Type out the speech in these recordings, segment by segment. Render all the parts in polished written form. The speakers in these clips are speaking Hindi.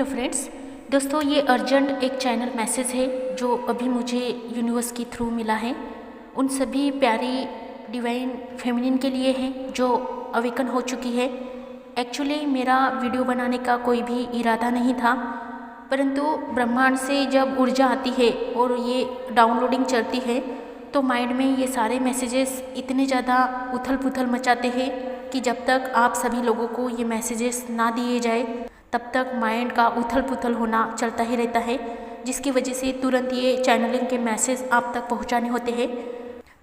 फ्रेंड्स, दोस्तों ये अर्जेंट एक चैनल मैसेज है जो अभी मुझे यूनिवर्स के थ्रू मिला है। उन सभी प्यारी डिवाइन फेमिनिन के लिए है जो अवेकन हो चुकी है। एक्चुअली मेरा वीडियो बनाने का कोई भी इरादा नहीं था, परंतु ब्रह्मांड से जब ऊर्जा आती है और ये डाउनलोडिंग चलती है तो माइंड में ये सारे मैसेजेस इतने ज़्यादा उथल पुथल मचाते हैं कि जब तक आप सभी लोगों को ये मैसेजेस ना दिए जाए तब तक माइंड का उथल पुथल होना चलता ही रहता है, जिसकी वजह से तुरंत ये चैनलिंग के मैसेज आप तक पहुंचाने होते हैं।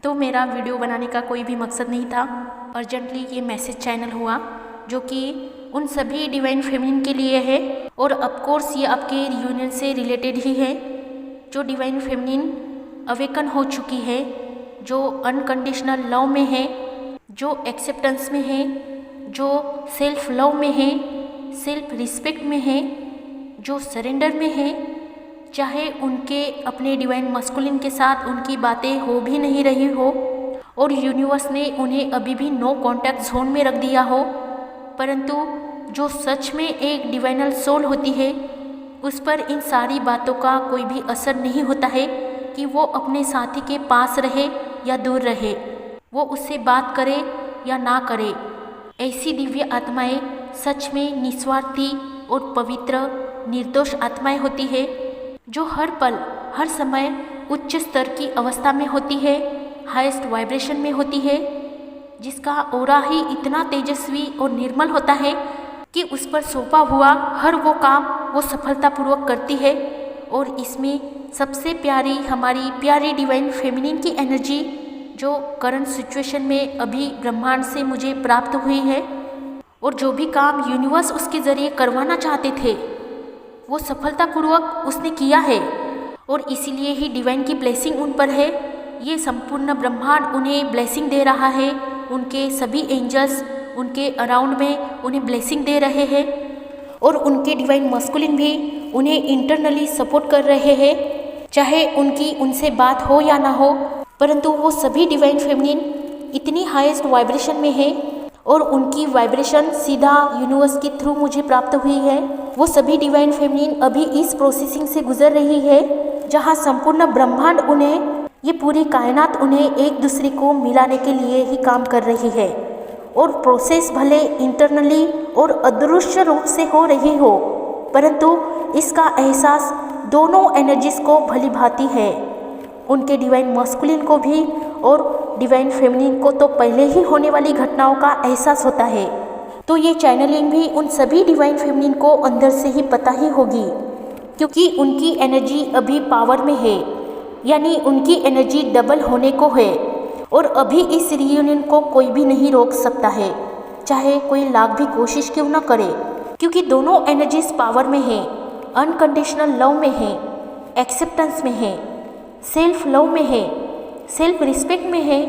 तो मेरा वीडियो बनाने का कोई भी मकसद नहीं था, अर्जेंटली ये मैसेज चैनल हुआ जो कि उन सभी डिवाइन फेमिनिन के लिए है और ऑफकोर्स ये आपके रियूनियन से रिलेटेड ही है। जो डिवाइन फेमिनिन अवेकन हो चुकी है, जो अनकंडीशनल लव में है, जो एक्सेप्टेंस में है, जो सेल्फ लव में है, सेल्फ रिस्पेक्ट में है, जो सरेंडर में है, चाहे उनके अपने डिवाइन मस्कुलिन के साथ उनकी बातें हो भी नहीं रही हो और यूनिवर्स ने उन्हें अभी भी नो कांटेक्ट जोन में रख दिया हो, परंतु जो सच में एक डिवाइनल सोल होती है उस पर इन सारी बातों का कोई भी असर नहीं होता है कि वो अपने साथी के पास रहे या दूर रहे, वो उससे बात करे या ना करे। ऐसी दिव्य आत्माएं सच में निस्वार्थी और पवित्र निर्दोष आत्माएं होती है जो हर पल हर समय उच्च स्तर की अवस्था में होती है, हाईएस्ट वाइब्रेशन में होती है, जिसका ऑरा ही इतना तेजस्वी और निर्मल होता है कि उस पर सौंपा हुआ हर वो काम वो सफलतापूर्वक करती है। और इसमें सबसे प्यारी हमारी प्यारी डिवाइन फेमिनिन की एनर्जी जो करंट सिचुएशन में अभी ब्रह्मांड से मुझे प्राप्त हुई है और जो भी काम यूनिवर्स उसके ज़रिए करवाना चाहते थे वो सफलतापूर्वक उसने किया है और इसीलिए ही डिवाइन की ब्लेसिंग उन पर है। ये संपूर्ण ब्रह्मांड उन्हें ब्लेसिंग दे रहा है, उनके सभी एंजल्स उनके अराउंड में उन्हें ब्लेसिंग दे रहे हैं और उनके डिवाइन मस्कुलिन भी उन्हें इंटरनली सपोर्ट कर रहे हैं, चाहे उनकी उनसे बात हो या ना हो, परंतु वो सभी डिवाइन फेमिनिन इतनी हाईएस्ट वाइब्रेशन में है और उनकी वाइब्रेशन सीधा यूनिवर्स के थ्रू मुझे प्राप्त हुई है। वो सभी डिवाइन फेमिनिन अभी इस प्रोसेसिंग से गुजर रही है जहाँ संपूर्ण ब्रह्मांड उन्हें, ये पूरी कायनात उन्हें एक दूसरे को मिलाने के लिए ही काम कर रही है और प्रोसेस भले इंटरनली और अदृश्य रूप से हो रही हो, परंतु इसका एहसास दोनों एनर्जीज को भली भांति है। उनके डिवाइन मस्कुलिन को भी और डिवाइन फेमिनिन को तो पहले ही होने वाली घटनाओं का एहसास होता है, तो ये चैनलिंग भी उन सभी डिवाइन फेमिनिन को अंदर से ही पता ही होगी, क्योंकि उनकी एनर्जी अभी पावर में है, यानी उनकी एनर्जी डबल होने को है और अभी इस रियूनियन को कोई भी नहीं रोक सकता है, चाहे कोई लाख भी कोशिश क्यों न करे, क्योंकि दोनों एनर्जीज पावर में है, अनकंडीशनल लव में है, एक्सेप्टेंस में है, सेल्फ लव में है, सेल्फ रिस्पेक्ट में है,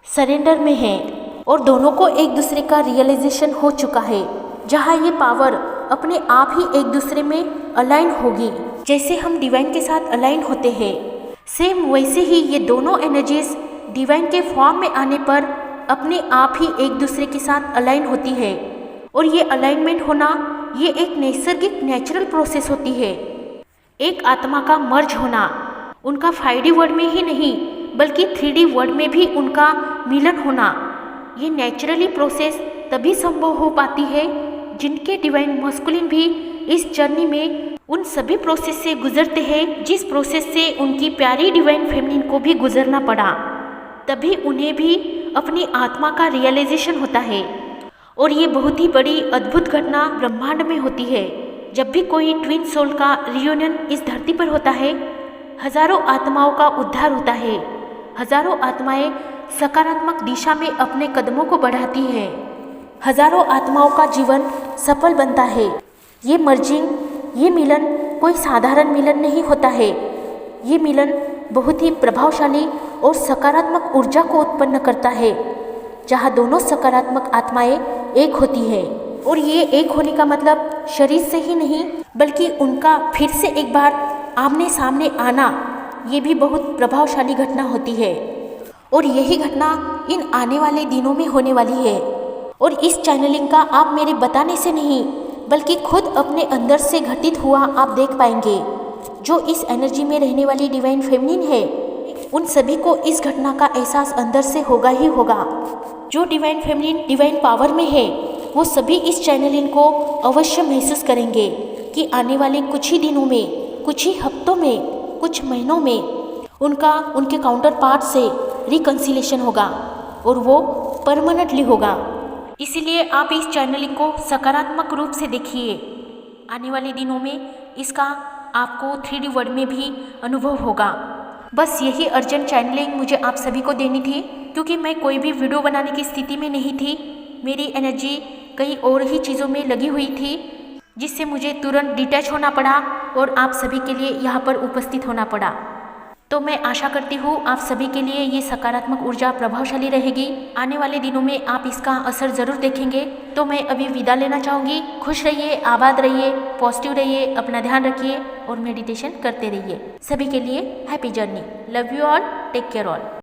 सरेंडर में है और दोनों को एक दूसरे का रियलाइजेशन हो चुका है, जहाँ ये पावर अपने आप ही एक दूसरे में अलाइन होगी। जैसे हम डिवाइन के साथ अलाइन होते हैं, सेम वैसे ही ये दोनों एनर्जीज डिवाइन के फॉर्म में आने पर अपने आप ही एक दूसरे के साथ अलाइन होती है और ये अलाइनमेंट होना ये एक नैसर्गिक नेचुरल प्रोसेस होती है। एक आत्मा का मर्ज होना, उनका 5D वर्ड में ही नहीं बल्कि 3D वर्ड में भी उनका मिलन होना, ये नेचुरली प्रोसेस तभी संभव हो पाती है जिनके डिवाइन मस्कुलिन भी इस जर्नी में उन सभी प्रोसेस से गुजरते हैं जिस प्रोसेस से उनकी प्यारी डिवाइन फेमिनिन को भी गुजरना पड़ा, तभी उन्हें भी अपनी आत्मा का रियलाइजेशन होता है। और ये बहुत ही बड़ी अद्भुत घटना ब्रह्मांड में होती है। जब भी कोई ट्विन सोल का रियूनियन इस धरती पर होता है, हजारों आत्माओं का उद्धार होता है, हजारों आत्माएं सकारात्मक दिशा में अपने कदमों को बढ़ाती हैं, हजारों आत्माओं का जीवन सफल बनता है। ये मर्जिंग, ये मिलन कोई साधारण मिलन नहीं होता है, ये मिलन बहुत ही प्रभावशाली और सकारात्मक ऊर्जा को उत्पन्न करता है, जहाँ दोनों सकारात्मक आत्माएं एक होती है। और ये एक होने का मतलब शरीर से ही नहीं बल्कि उनका फिर से एक बार आमने सामने आना, ये भी बहुत प्रभावशाली घटना होती है और यही घटना इन आने वाले दिनों में होने वाली है। और इस चैनलिंग का आप मेरे बताने से नहीं बल्कि खुद अपने अंदर से घटित हुआ आप देख पाएंगे। जो इस एनर्जी में रहने वाली डिवाइन फेमिनिन है, उन सभी को इस घटना का एहसास अंदर से होगा ही होगा। जो डिवाइन फेमिनिन डिवाइन पावर में है, वो सभी इस चैनलिंग को अवश्य महसूस करेंगे कि आने वाले कुछ ही दिनों में, कुछ ही हफ्तों में, कुछ महीनों में उनका उनके काउंटर पार्ट से रिकंसिलेशन होगा और वो परमानेंटली होगा। इसीलिए आप इस चैनलिंग को सकारात्मक रूप से देखिए। आने वाले दिनों में इसका आपको 3D वर्ड में भी अनुभव होगा। बस यही अर्जेंट चैनलिंग मुझे आप सभी को देनी थी, क्योंकि मैं कोई भी वीडियो बनाने की स्थिति में नहीं थी। मेरी एनर्जी कई और ही चीज़ों में लगी हुई थी, जिससे मुझे तुरंत डिटैच होना पड़ा और आप सभी के लिए यहाँ पर उपस्थित होना पड़ा। तो मैं आशा करती हूँ आप सभी के लिए ये सकारात्मक ऊर्जा प्रभावशाली रहेगी। आने वाले दिनों में आप इसका असर ज़रूर देखेंगे। तो मैं अभी विदा लेना चाहूँगी। खुश रहिए, आबाद रहिए, पॉजिटिव रहिए, अपना ध्यान रखिए और मेडिटेशन करते रहिए। सभी के लिए happy journey. Love you all, take care all.